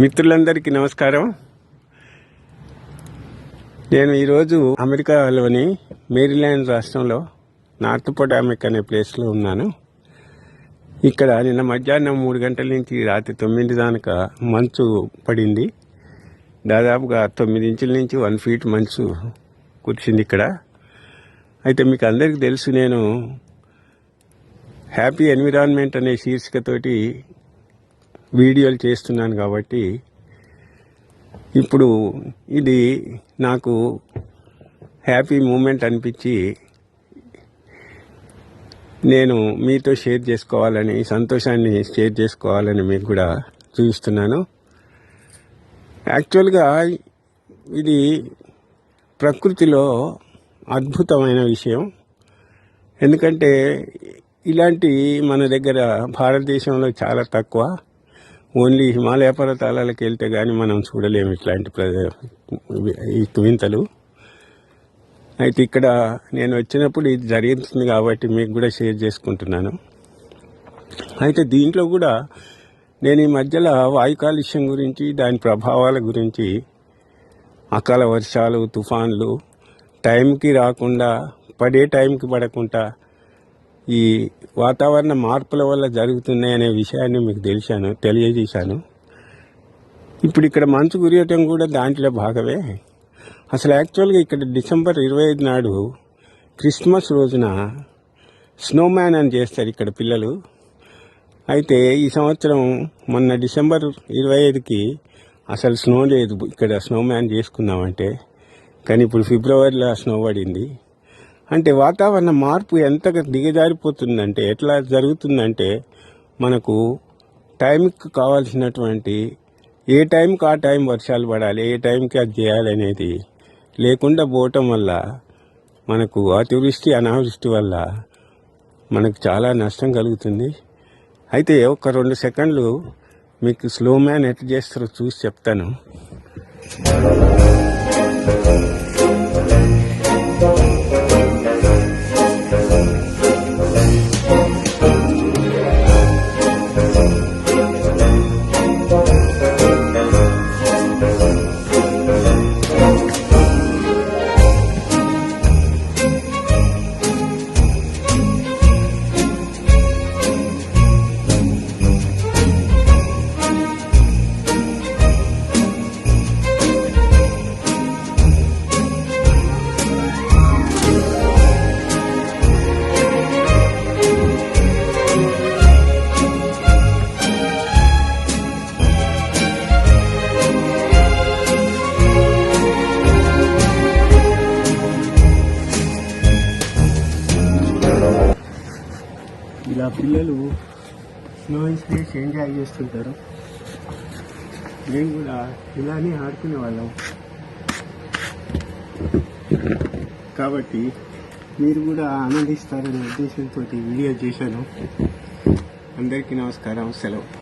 మిత్రులందరికీ నమస్కారం. నేను ఈరోజు అమెరికాలోని మేరీల్యాండ్ రాష్ట్రంలో నార్త్ పొటామిక్ అనే ప్లేస్లో ఉన్నాను. ఇక్కడ నిన్న మధ్యాహ్నం 3 గంటల నుంచి రాత్రి 9 దాకా మంచు పడింది. దాదాపుగా 9 ఇంచుల నుంచి 1 ఫీట్ మంచు కురిసింది ఇక్కడ. అయితే మీకు అందరికీ తెలుసు, నేను హ్యాపీ ఎన్విరాన్మెంట్ అనే శీర్షికతోటి వీడియోలు చేస్తున్నాను. కాబట్టి ఇప్పుడు ఇది నాకు హ్యాపీ మూమెంట్ అనిపించి నేను మీతో షేర్ చేసుకోవాలని, సంతోషాన్ని షేర్ చేసుకోవాలని మీకు కూడా చూపిస్తున్నాను. యాక్చువల్గా ఇది ప్రకృతిలో అద్భుతమైన విషయం. ఎందుకంటే ఇలాంటి మన దగ్గర భారతదేశంలో చాలా తక్కువ. ఓన్లీ హిమాలయ పర్వతాలకు వెళ్తే కానీ మనం చూడలేము ఇట్లాంటి ఈ వింతలు. అయితే ఇక్కడ నేను వచ్చినప్పుడు ఇది జరుగుతుంది కాబట్టి మీకు కూడా షేర్ చేసుకుంటున్నాను. అయితే దీంట్లో కూడా నేను ఈ మధ్యలో వాయు కాలుష్యం గురించి, దాని ప్రభావాల గురించి, అకాల వర్షాలు, తుఫాన్లు టైంకి రాకుండా, పడే టైంకి పడకుండా ఈ వాతావరణ మార్పుల వల్ల జరుగుతున్నాయనే విషయాన్ని మీకు తెలియజేశాను. ఇప్పుడు ఇక్కడ మంచు కురియటం కూడా దాంట్లో భాగమే. అసలు యాక్చువల్గా ఇక్కడ డిసెంబర్ 25 నాడు క్రిస్మస్ రోజున స్నోమ్యాన్ అని చేస్తారు ఇక్కడ పిల్లలు. అయితే ఈ సంవత్సరం మొన్న డిసెంబర్ 25కి అసలు స్నో లేదు. ఇక్కడ స్నోమ్యాన్ చేసుకుందామంటే, కానీ ఇప్పుడు ఫిబ్రవరిలో స్నో పడింది. అంటే వాతావరణ మార్పు ఎంతగా దిగజారిపోతుందంటే, ఎట్లా జరుగుతుందంటే, మనకు టైంకి కావాల్సినటువంటి ఏ టైంకి ఆ టైం వర్షాలు పడాలి, ఏ టైంకి అది చేయాలనేది లేకుండా పోవటం వల్ల మనకు అతివృష్టి, అనావృష్టి వల్ల మనకు చాలా నష్టం కలుగుతుంది. అయితే ఒక 2 సెకండ్లు మీకు స్లో మ్యాన్ ఎట్లా చేస్తారో చూసి చెప్తాను. ఇలా పిల్లలు స్నో స్పేస్ ఎంజాయ్ చేస్తుంటారు. మేము కూడా ఇలానే ఆడుకునే వాళ్ళం. కాబట్టి మీరు కూడా ఆనందిస్తారనే ఉద్దేశంతో వీడియో చేశాను. అందరికీ నమస్కారం, సెలవు.